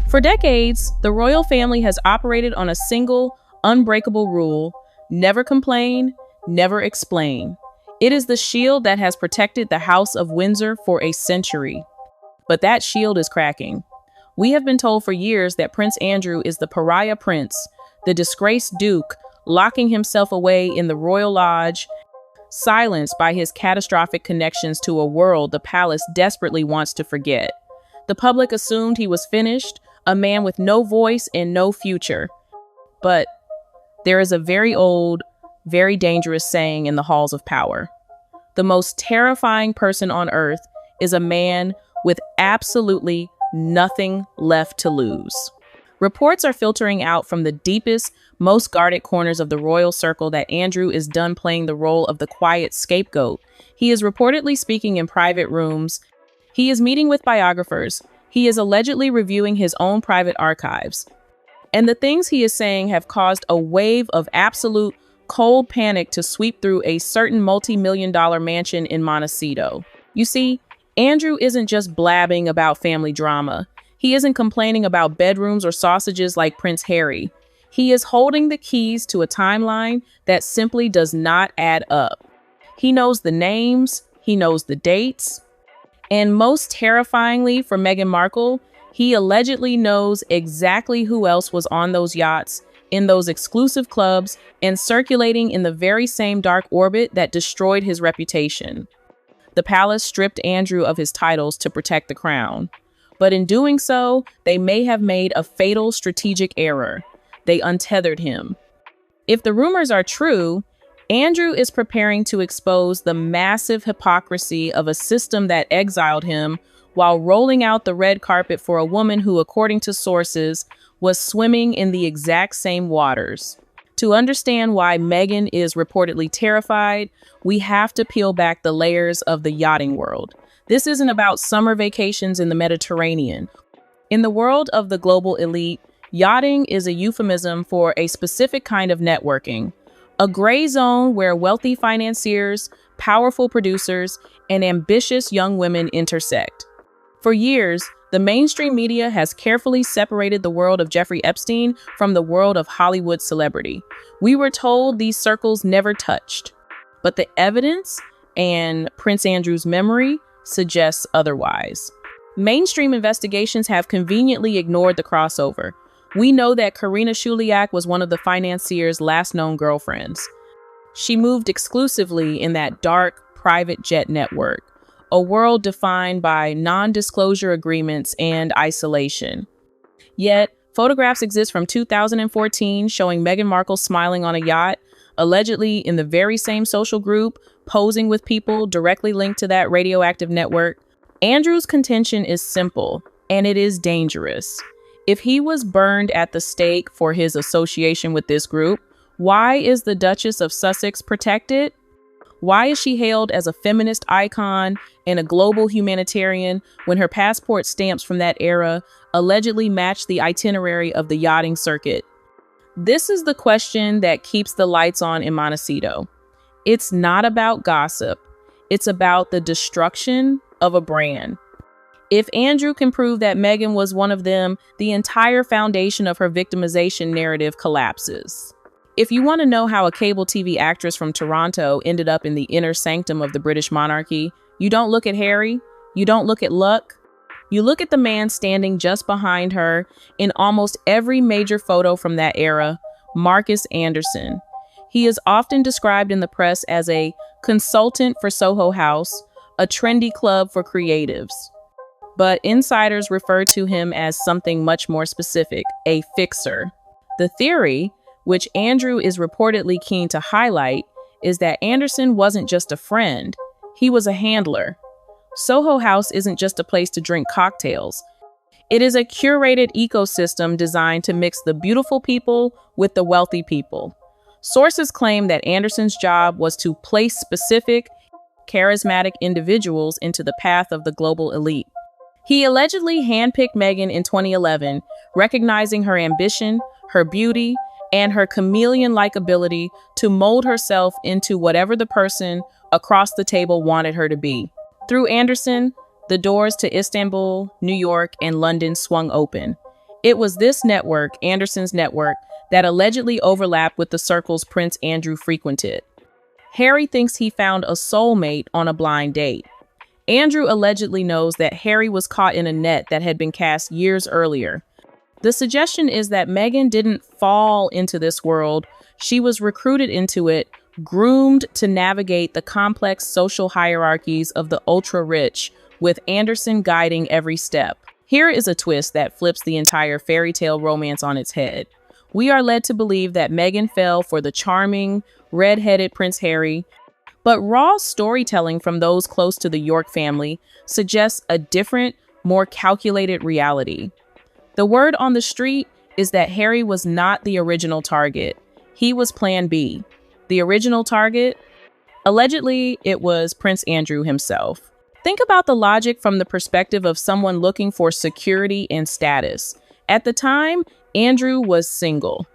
For decades, the royal family has operated on a single, unbreakable rule: never complain, never explain. It is the shield that has protected the House of Windsor for a century. But that shield is cracking. We have been told for years that Prince Andrew is the Pariah Prince, the disgraced Duke, locking himself away in the royal lodge, silenced by his catastrophic connections to a world the palace desperately wants to forget. The public assumed he was finished, a man with no voice and no future. But there is a very old, very dangerous saying in the halls of power. The most terrifying person on earth is a man with absolutely nothing left to lose. Reports are filtering out from the deepest, most guarded corners of the royal circle that Andrew is done playing the role of the quiet scapegoat. He is reportedly speaking in private rooms. He is meeting with biographers. He is allegedly reviewing his own private archives. And the things he is saying have caused a wave of absolute cold panic to sweep through a certain multi-million-dollar mansion in Montecito. You see, Andrew isn't just blabbing about family drama. He isn't complaining about bedrooms or sausages like Prince Harry. He is holding the keys to a timeline that simply does not add up. He knows the names, he knows the dates, and most terrifyingly for Meghan Markle, he allegedly knows exactly who else was on those yachts, in those exclusive clubs, and circulating in the very same dark orbit that destroyed his reputation. The palace stripped Andrew of his titles to protect the crown. But in doing so, they may have made a fatal strategic error. They untethered him. If the rumors are true, Andrew is preparing to expose the massive hypocrisy of a system that exiled him while rolling out the red carpet for a woman who, according to sources, was swimming in the exact same waters. To understand why Meghan is reportedly terrified, we have to peel back the layers of the yachting world. This isn't about summer vacations in the Mediterranean. In the world of the global elite, yachting is a euphemism for a specific kind of networking, a gray zone where wealthy financiers, powerful producers, and ambitious young women intersect. For years, the mainstream media has carefully separated the world of Jeffrey Epstein from the world of Hollywood celebrity. We were told these circles never touched, but the evidence and Prince Andrew's memory suggests otherwise. Mainstream investigations have conveniently ignored the crossover. We know that Karina Shuliak was one of the financier's last known girlfriends. She moved exclusively in that dark, private jet network, a world defined by non-disclosure agreements and isolation. Yet, photographs exist from 2014 showing Meghan Markle smiling on a yacht, allegedly in the very same social group, posing with people directly linked to that radioactive network. Andrew's contention is simple, and it is dangerous. If he was burned at the stake for his association with this group, why is the Duchess of Sussex protected? Why is she hailed as a feminist icon and a global humanitarian when her passport stamps from that era allegedly match the itinerary of the yachting circuit? This is the question that keeps the lights on in Montecito. It's not about gossip. It's about the destruction of a brand. If Andrew can prove that Meghan was one of them, the entire foundation of her victimization narrative collapses. If you want to know how a cable TV actress from Toronto ended up in the inner sanctum of the British monarchy, you don't look at Harry, you don't look at luck, you look at the man standing just behind her in almost every major photo from that era, Marcus Anderson. He is often described in the press as a consultant for Soho House, a trendy club for creatives. But insiders refer to him as something much more specific, a fixer. The theory, which Andrew is reportedly keen to highlight, is that Anderson wasn't just a friend, he was a handler. Soho House isn't just a place to drink cocktails. It is a curated ecosystem designed to mix the beautiful people with the wealthy people. Sources claim that Anderson's job was to place specific, charismatic individuals into the path of the global elite. He allegedly handpicked Meghan in 2011, recognizing her ambition, her beauty, and her chameleon-like ability to mold herself into whatever the person across the table wanted her to be. Through Anderson, the doors to Istanbul, New York, and London swung open. It was this network, Anderson's network, that allegedly overlapped with the circles Prince Andrew frequented. Harry thinks he found a soulmate on a blind date. Andrew allegedly knows that Harry was caught in a net that had been cast years earlier. The suggestion is that Meghan didn't fall into this world. She was recruited into it, groomed to navigate the complex social hierarchies of the ultra-rich, with Anderson guiding every step. Here is a twist that flips the entire fairy tale romance on its head. We are led to believe that Meghan fell for the charming, red-headed Prince Harry, but raw storytelling from those close to the York family suggests a different, more calculated reality. The word on the street is that Harry was not the original target. He was Plan B. The original target? Allegedly, it was Prince Andrew himself. Think about the logic from the perspective of someone looking for security and status. At the time, Andrew was single.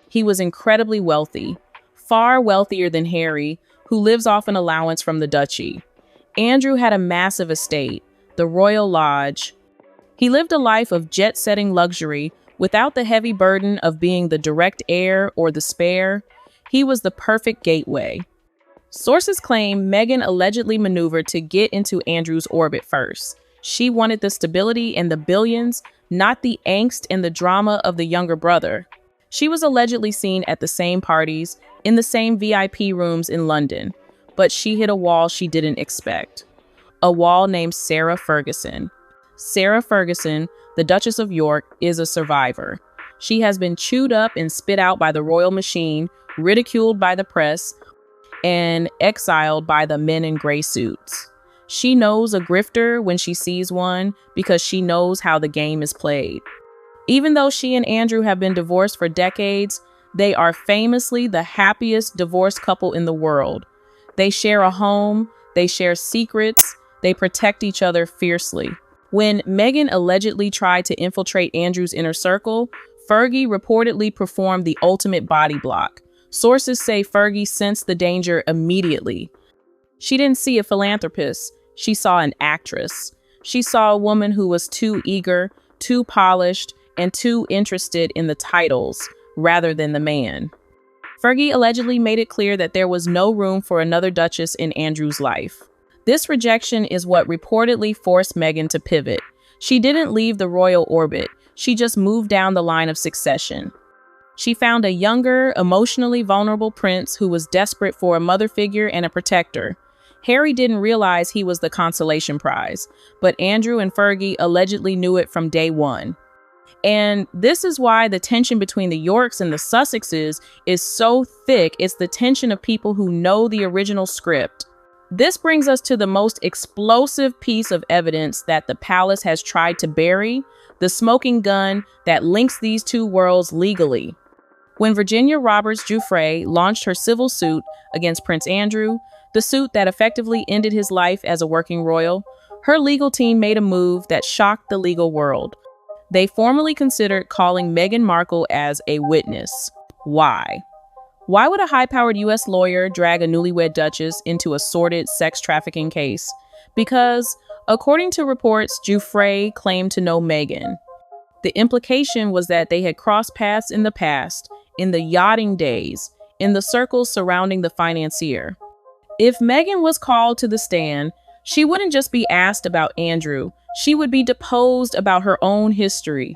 He was incredibly wealthy, far wealthier than Harry, who lives off an allowance from the duchy. Andrew had a massive estate, the Royal Lodge. He lived a life of jet-setting luxury without the heavy burden of being the direct heir or the spare. He was the perfect gateway. Sources claim Meghan allegedly maneuvered to get into Andrew's orbit first. She wanted the stability and the billions, not the angst and the drama of the younger brother. She was allegedly seen at the same parties, in the same VIP rooms in London, but she hit a wall she didn't expect. A wall named Sarah Ferguson. Sarah Ferguson, the Duchess of York, is a survivor. She has been chewed up and spit out by the royal machine, ridiculed by the press, and exiled by the men in gray suits. She knows a grifter when she sees one because she knows how the game is played. Even though she and Andrew have been divorced for decades, they are famously the happiest divorced couple in the world. They share a home, they share secrets, they protect each other fiercely. When Meghan allegedly tried to infiltrate Andrew's inner circle, Fergie reportedly performed the ultimate body block. Sources say Fergie sensed the danger immediately. She didn't see a philanthropist, she saw an actress. She saw a woman who was too eager, too polished, and too interested in the titles rather than the man. Fergie allegedly made it clear that there was no room for another duchess in Andrew's life. This rejection is what reportedly forced Meghan to pivot. She didn't leave the royal orbit, she just moved down the line of succession. She found a younger, emotionally vulnerable prince who was desperate for a mother figure and a protector. Harry didn't realize he was the consolation prize, but Andrew and Fergie allegedly knew it from day one. And this is why the tension between the Yorks and the Sussexes is so thick. It's the tension of people who know the original script. This brings us to the most explosive piece of evidence that the palace has tried to bury, the smoking gun that links these two worlds legally. When Virginia Giuffre launched her civil suit against Prince Andrew, the suit that effectively ended his life as a working royal, her legal team made a move that shocked the legal world. They formally considered calling Meghan Markle as a witness. Why? Why would a high-powered U.S. lawyer drag a newlywed duchess into a sordid sex trafficking case? Because, according to reports, Giuffre claimed to know Meghan. The implication was that they had crossed paths in the past, in the yachting days, in the circles surrounding the financier. If Meghan was called to the stand, she wouldn't just be asked about Andrew, she would be deposed about her own history.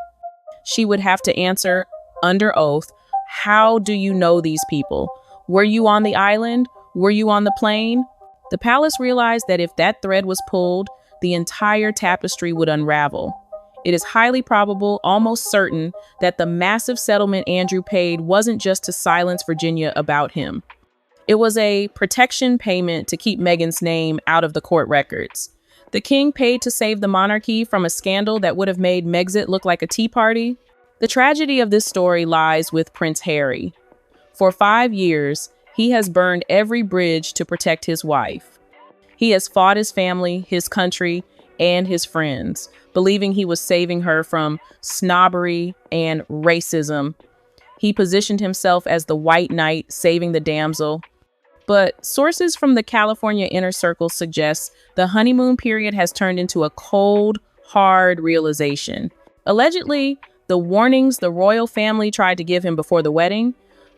She would have to answer, under oath, how do you know these people? Were you on the island? Were you on the plane? The palace realized that if that thread was pulled, the entire tapestry would unravel. It is highly probable, almost certain, that the massive settlement Andrew paid wasn't just to silence Virginia about him. It was a protection payment to keep Meghan's name out of the court records. The king paid to save the monarchy from a scandal that would have made Megxit look like a tea party. The tragedy of this story lies with Prince Harry. For 5 years, he has burned every bridge to protect his wife. He has fought his family, his country, and his friends, believing he was saving her from snobbery and racism. He positioned himself as the white knight saving the damsel. But sources from the California inner circle suggest the honeymoon period has turned into a cold, hard realization. Allegedly, the warnings the royal family tried to give him before the wedding,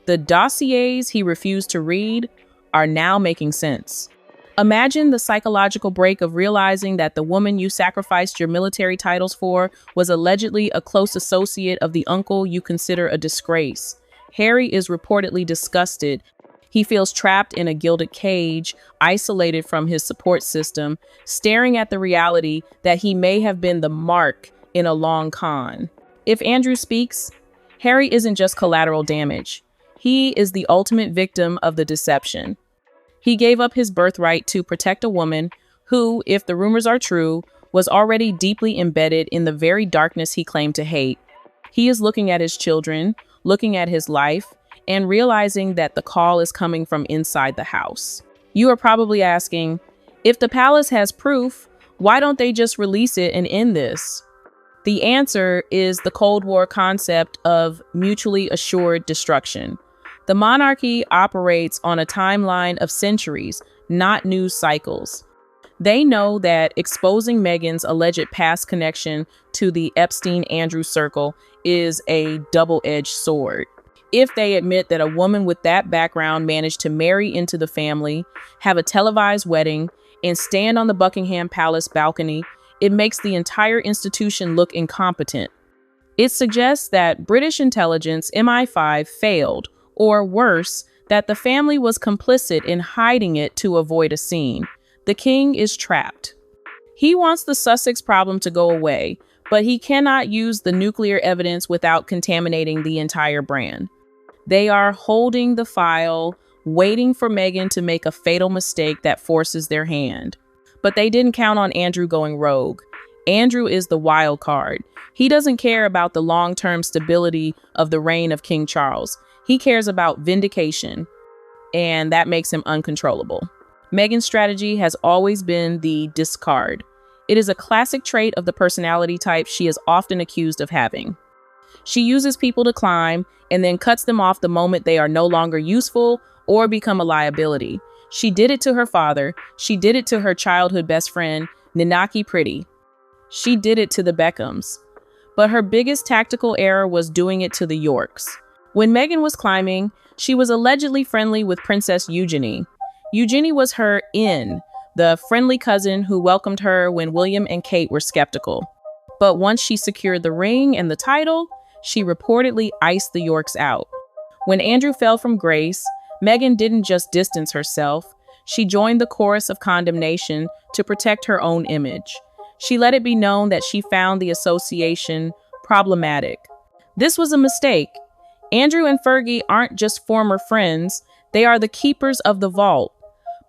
the dossiers he refused to read, are now making sense. Imagine the psychological break of realizing that the woman you sacrificed your military titles for was allegedly a close associate of the uncle you consider a disgrace. Harry is reportedly disgusted. He feels trapped in a gilded cage, isolated from his support system, staring at the reality that he may have been the mark in a long con. If Andrew speaks, Harry isn't just collateral damage. He is the ultimate victim of the deception. He gave up his birthright to protect a woman who, if the rumors are true, was already deeply embedded in the very darkness he claimed to hate. He is looking at his children, looking at his life, and realizing that the call is coming from inside the house. You are probably asking, if the palace has proof, why don't they just release it and end this? The answer is the Cold War concept of mutually assured destruction. The monarchy operates on a timeline of centuries, not news cycles. They know that exposing Meghan's alleged past connection to the Epstein-Andrew circle is a double-edged sword. If they admit that a woman with that background managed to marry into the family, have a televised wedding, and stand on the Buckingham Palace balcony, it makes the entire institution look incompetent. It suggests that British intelligence, MI5, failed, or worse, that the family was complicit in hiding it to avoid a scene. The king is trapped. He wants the Sussex problem to go away, but he cannot use the nuclear evidence without contaminating the entire brand. They are holding the file, waiting for Meghan to make a fatal mistake that forces their hand. But they didn't count on Andrew going rogue. Andrew is the wild card. He doesn't care about the long-term stability of the reign of King Charles. He cares about vindication, and that makes him uncontrollable. Meghan's strategy has always been the discard. It is a classic trait of the personality type she is often accused of having. She uses people to climb and then cuts them off the moment they are no longer useful or become a liability. She did it to her father. She did it to her childhood best friend, Ninaki Pretty. She did it to the Beckhams. But her biggest tactical error was doing it to the Yorks. When Meghan was climbing, she was allegedly friendly with Princess Eugenie. Eugenie was her in, the friendly cousin who welcomed her when William and Kate were skeptical. But once she secured the ring and the title, she reportedly iced the Yorks out. When Andrew fell from grace, Meghan didn't just distance herself. She joined the chorus of condemnation to protect her own image. She let it be known that she found the association problematic. This was a mistake. Andrew and Fergie aren't just former friends, they are the keepers of the vault.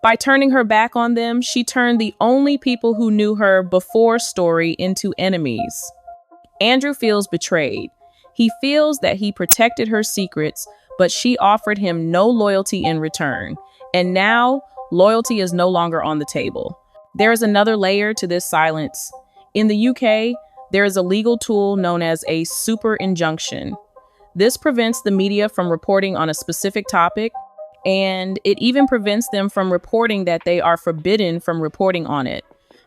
By turning her back on them, she turned the only people who knew her before story into enemies. Andrew feels betrayed. He feels that he protected her secrets, but she offered him no loyalty in return. And now, loyalty is no longer on the table. There is another layer to this silence. In the UK, there is a legal tool known as a super injunction. This prevents the media from reporting on a specific topic, and it even prevents them from reporting that they are forbidden from reporting on it.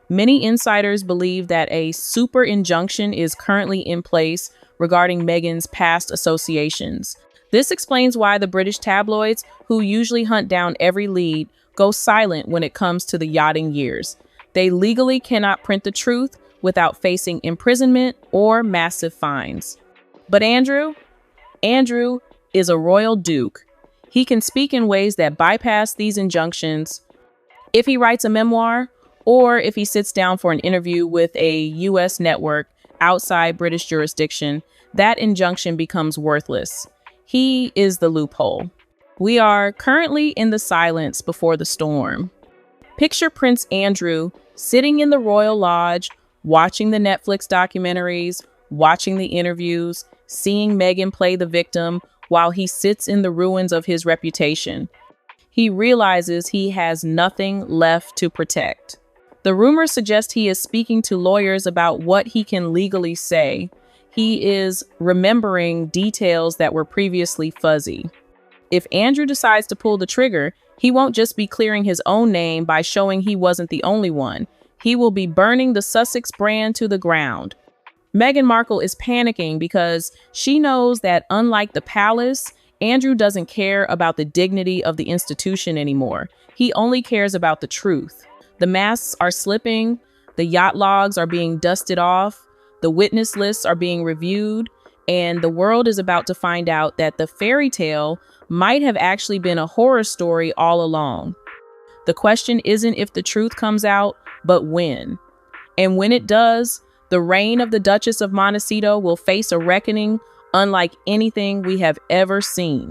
Many insiders believe that a super injunction is currently in place regarding Meghan's past associations. This explains why the British tabloids, who usually hunt down every lead, go silent when it comes to the yachting years. They legally cannot print the truth without facing imprisonment or massive fines. But Andrew is a royal duke. He can speak in ways that bypass these injunctions. If he writes a memoir, or if he sits down for an interview with a U.S. network outside British jurisdiction, that injunction becomes worthless. He is the loophole. We are currently in the silence before the storm. Picture Prince Andrew sitting in the royal lodge, watching the Netflix documentaries, watching the interviews, seeing Meghan play the victim while he sits in the ruins of his reputation. He realizes he has nothing left to protect. The rumors suggest he is speaking to lawyers about what he can legally say. He is remembering details that were previously fuzzy. If Andrew decides to pull the trigger, he won't just be clearing his own name by showing he wasn't the only one. He will be burning the Sussex brand to the ground. Meghan Markle is panicking because she knows that unlike the palace, Andrew doesn't care about the dignity of the institution anymore. He only cares about the truth. The masks are slipping, the yacht logs are being dusted off, the witness lists are being reviewed, and the world is about to find out that the fairy tale might have actually been a horror story all along. The question isn't if the truth comes out, but when. And when it does, the reign of the Duchess of Montecito will face a reckoning unlike anything we have ever seen.